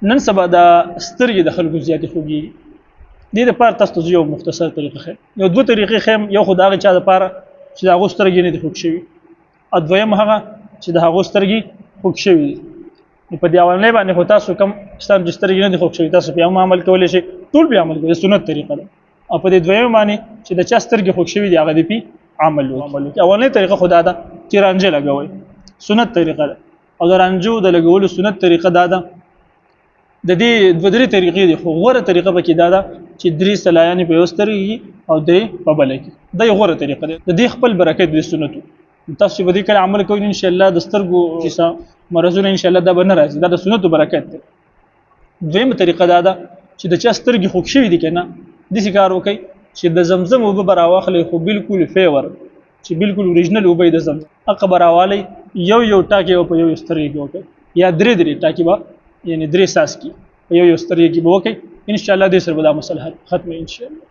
نن سبا د سترګې د خلکو زیاتې خوږېږي. دې دپاره تاسو ته زه یو مختصر طریقه ښیم، یو دوه طریقې ښیم. یو خو د هغه چا دپاره چې د هغو سترګې نه دي خوږ شوي، او دویم هغه چې د هغو سترګې خوږ شوي دي. نو په دې اولنۍ باندې خو تاسو کوم ستاسو چې سترګې نه دي خوږ شوي تاسو پرې هم عمل کولی شئ، ټول پرې عمل کوئ، د سنت طریقه ده. او په دې دویم باندې چې د چا سترګې خوږ شوي دي هغه دې پرې عمل وکړي. اولنۍ طریقه خو دا ده چې رانجه لګوئ، سنت طریقه ده. او د رانجو د لګولو سنت طریقه دا ده. د دې دوه درې طریقې دي، خو غوره طریقه پکې دا ده چې درې سلایانې په یو سترګې او درې په بله کې. دا یو غوره طریقه ده. د دې خپل برکت د سنتو تاسو چې په دې کله عمل کوئ انشاءالله د سترګو چې مرضونه انشاءالله دا به نه راځي. دا د سنتو برکت دی. دویمه طریقه دا ده چې د چا سترګې خوږ شوي دي که نه، داسې کار وکئ چې د زمزم اوبه به راواخلئ، خو بلکل فیور چې بلکل اوریجنل اوبه یې د زمزم هغه به راوالی، یو یو ټاکې به په یو یو سترګې کې وکئ، یا درې درې ټاکې به یعنې درې څاڅکي په یو یو سترګې کې به وکئ. انشاءالله دې سره به دا مسله ختمه انشاءالله.